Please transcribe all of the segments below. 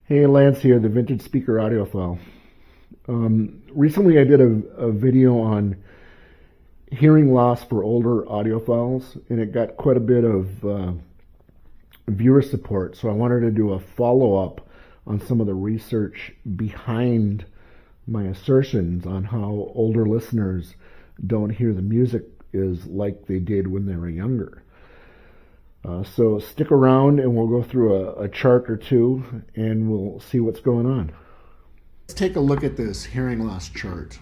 Hey, Lance here, the Vintage Speaker Audiophile. Recently I did a video on hearing loss for older audiophiles, and it got quite a bit of viewer support, so I wanted to do a follow-up on some of the research behind my assertions on how older listeners don't hear the music as like they did when they were younger. So stick around and we'll go through a chart or two and we'll see what's going on. Let's take a look at this hearing loss chart.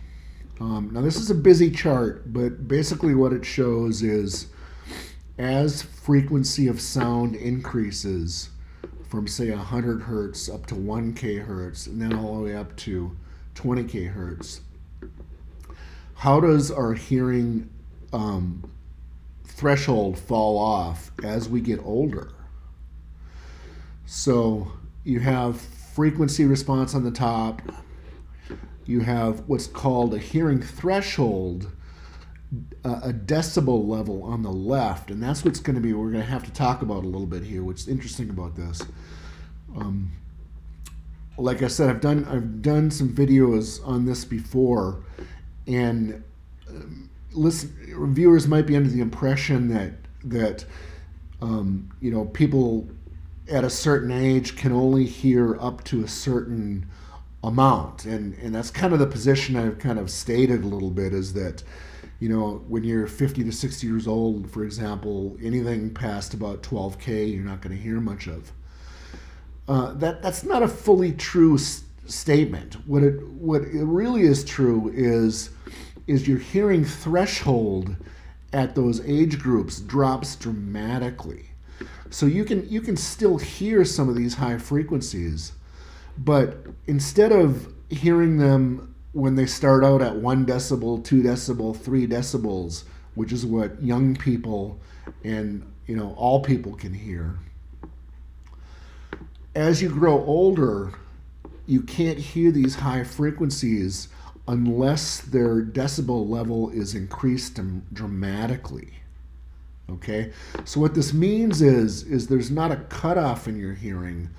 Now this is a busy chart, but basically what it shows is as frequency of sound increases from say 100 hertz up to 1k hertz and then all the way up to 20k hertz, how does our hearing threshold fall off as we get older? So you have frequency response on the top, you have what's called a hearing threshold, a decibel level on the left, and that's what's going to be, we're going to have to talk about a little bit here, what's interesting about this. Like I said, I've done some videos on this before, and viewers might be under the impression that you know, people at a certain age can only hear up to a certain amount, and that's kind of the position I've kind of stated a little bit, is that, you know, when you're 50 to 60 years old, for example, anything past about 12k you're not going to hear much of. That's not a fully true statement. What it really is true is your hearing threshold at those age groups drops dramatically. So you can still hear some of these high frequencies, but instead of hearing them when they start out at 1 decibel, 2 decibel, 3 decibels, which is what young people and, you know, all people can hear, as you grow older, you can't hear these high frequencies unless their decibel level is increased dramatically. Okay, so what this means is there's not a cutoff in your hearing,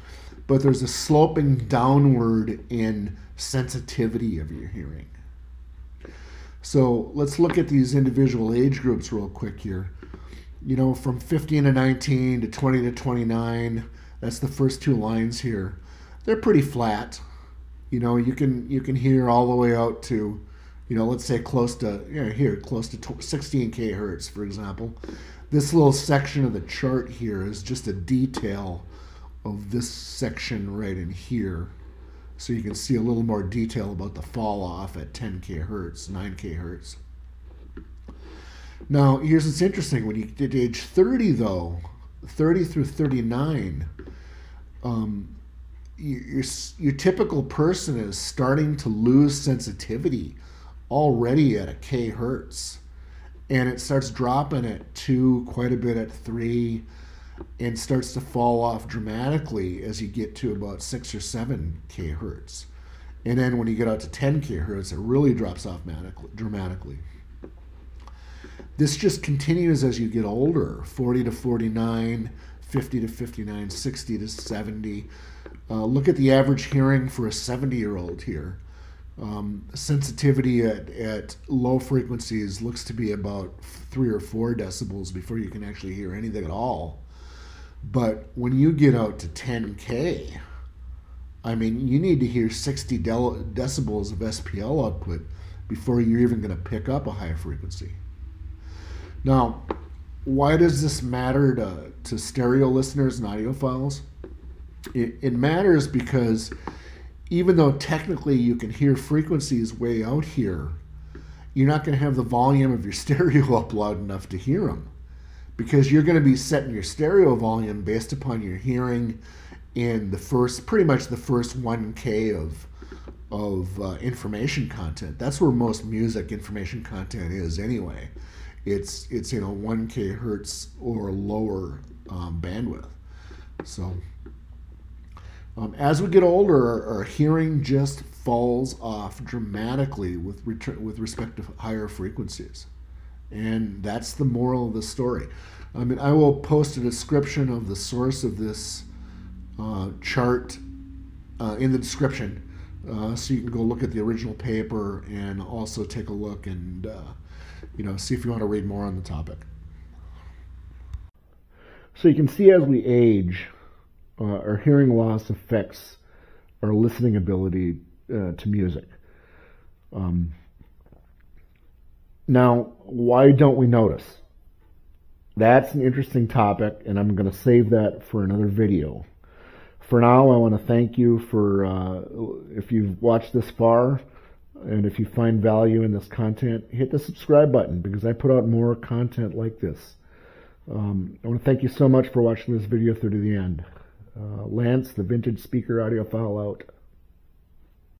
but there's a sloping downward in sensitivity of your hearing. So let's look at these individual age groups real quick here. You know, from 15 to 19 to 20 to 29, that's the first two lines here. They're pretty flat. You know, you can hear all the way out to, you know, let's say close to, close to 16k hertz, for example. This little section of the chart here is just a detail of this section right in here. So you can see a little more detail about the fall off at 10k hertz, 9k hertz. Now, here's what's interesting. When you get to age 30, though, 30 through 39, your typical person is starting to lose sensitivity already at a k hertz, and it starts dropping at 2, quite a bit at 3, and starts to fall off dramatically as you get to about 6 or 7k hertz. And then when you get out to 10k hertz, it really drops off dramatically. This just continues as you get older, 40 to 49, 50 to 59, 60 to 70. Look at the average hearing for a 70-year-old here. Sensitivity at low frequencies looks to be about 3 or 4 decibels before you can actually hear anything at all. But when you get out to 10K, I mean, you need to hear 60 decibels of SPL output before you're even going to pick up a high frequency. Now, why does this matter to stereo listeners and audiophiles? It matters because even though technically you can hear frequencies way out here, you're not going to have the volume of your stereo up loud enough to hear them, because you're going to be setting your stereo volume based upon your hearing in the first, pretty much the first 1K of information content. That's where most music information content is anyway. It's in a 1K hertz or lower bandwidth. So as we get older, our hearing just falls off dramatically with respect to higher frequencies. And that's the moral of the story. I mean, I will post a description of the source of this chart in the description, so you can go look at the original paper and also take a look and see if you want to read more on the topic. So you can see as we age, our hearing loss affects our listening ability to music. Now, why don't we notice? That's an interesting topic, and I'm going to save that for another video. For now, I want to thank you for, if you've watched this far, and if you find value in this content, hit the subscribe button, because I put out more content like this. I want to thank you so much for watching this video through to the end. Lance, the Vintage Speaker Audiophile, out.